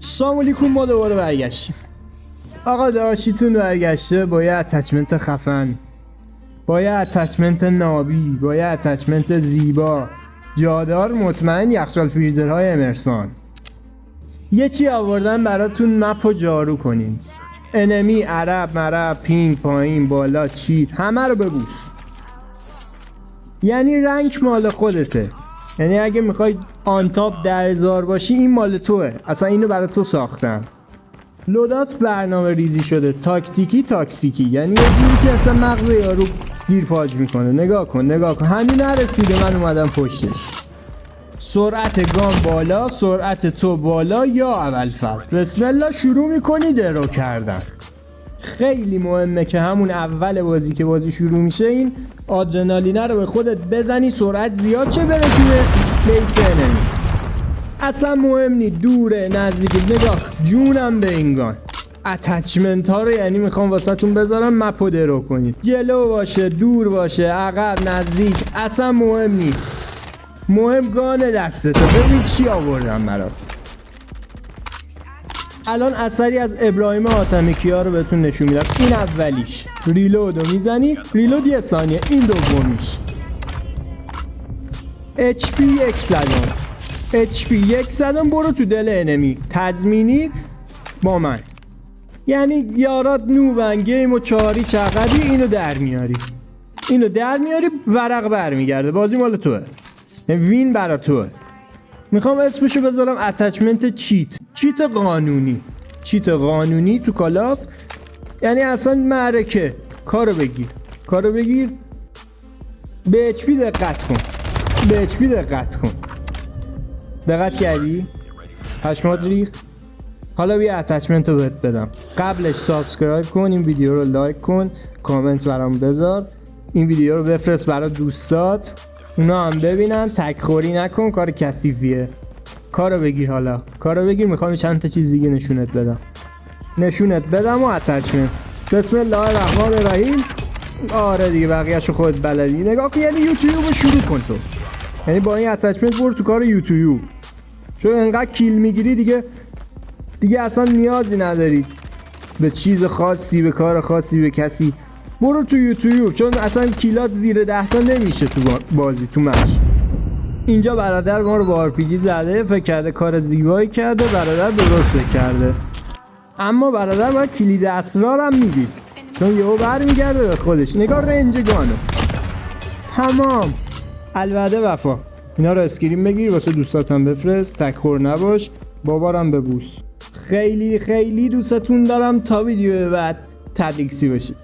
سلام علیکم، ما دوباره برگشتیم. آقا داشتیتون برگشته با یه اتچمنت خفن، با یه اتچمنت نابی، با یه اتچمنت زیبا، جادار، مطمئن، یخچال فریزرهای امرسان. یه چی آوردن براتون مپو جارو کنین. انمی، عرب، مرب، پینگ، پایین، بالا، چیت، همه رو ببوس. یعنی رنگ مال خودته. یعنی اگه میخوای آنتاپ 10,000 باشی این مال توه. اصلا اینو برای تو ساختن. لودات برنامه ریزی شده، تاکتیکی تاکسیکی، یعنی یه جوری که اصلا مغز یارو گیر پاج میکنه. نگاه کن همین نرسیده من اومدم پشتش. سرعت گام بالا، سرعت تو بالا یا اول فصل. بسم الله شروع میکنی درو کردن. خیلی مهمه که همون اول بازی که بازی شروع میشه این آدرنالینه رو به خودت بزنی، سرعت زیاد چه برسی به بیس انمی. اصلا مهم نی دوره نزدیکی. نگاه جونم به اینگان اتچمنت ها رو یعنی میخوام واسه تون بذارم مپو درو کنید. جلو باشه، دور باشه، عقب، نزدیک، اصلا مهم نی. مهم گان دستتو. ببین چی آوردم برات. الان اثری از ابراهیم حاتمیکیا رو بهتون نشون میدم. این اولیش ریلود رو میزنی، ریلود 1 ثانیه. این دومیش HP 1 صدم، HP 1 صدم. برو تو دل انمی تضمینی با من. یعنی یارات نوبن گیم و چاری چقدی اینو در میاری، ورق برمیگرده. بازی مال توه، وین برا توه. میخوام اسمشو بذارم اتچمنت چیت قانونی تو کالاف. یعنی اصلا معرکه کارو بگیر. به HP دقت کن. دقت کردی؟ پشمات ریخت. حالا بیا اتچمنت رو بهت بدم. قبلش سابسکرایب کن، این ویدیو رو لایک کن، کامنت برام بذار، این ویدیو رو بفرست برای دوستات، اونا هم ببینن. تکخوری نکن، کار کثیفیه. کارو بگیر. میخوام چند تا چیز دیگه نشونت بدم و اتچمنت. بسم الله الرحمن الرحیم. آره دیگه بقیه‌شو خودت بلدی. نگاه کن، یعنی یوتیوب رو شروع کن تو. یعنی با این اتچمنت برو تو کار یوتیوب. چون انقدر کیل میگیری دیگه اصلا نیازی نداری به چیز خاصی، به کار خاصی، به کسی. برو تو یوتیوب، چون اصلا کیلات زیر 10 تا نمیشه تو بازی، تو مچ. اینجا برادر ما رو با RPG زده، فکر کرده کار زیبایی کرده. برادر درست فکر کرده، اما برادر باید کلید اسرار هم میدید، چون یهو برمیگرده به خودش. نگاه رنج گانو تمام. الوعده وفا. اینا رو اسکرین بگیر واسه دوستاتم بفرست. تکخور نباش، بابارم ببوس. خیلی دوستتون دارم. تا ویدیو بعد تبریکسی باشید.